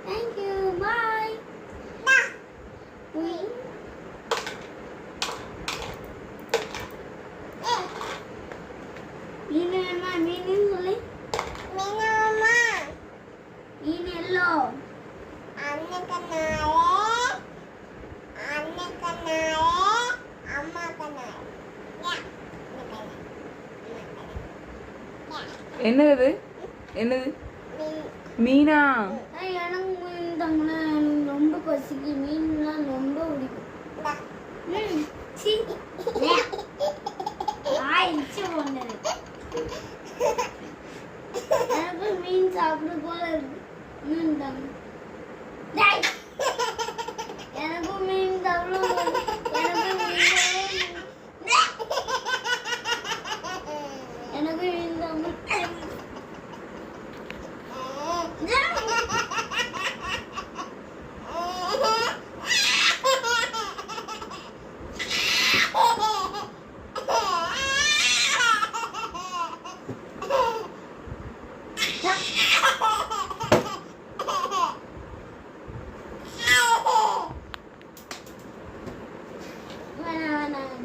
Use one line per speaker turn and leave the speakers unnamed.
Thank you. Bye. Meaning சொல்லி மீன் yellow
என்னது என்னது மீனா?
எனக்கு மீன் தாங்கன்னா எனக்கு ரொம்ப பசிக்கு. மீன்லாம் ரொம்ப பிடிக்கும். எனக்கு மீன் சாப்பிட போல இருக்கு. மீன் தாங்க எனக்கும் மீன் சாப்பிட எனக்கு மீன் தான் வேணாம்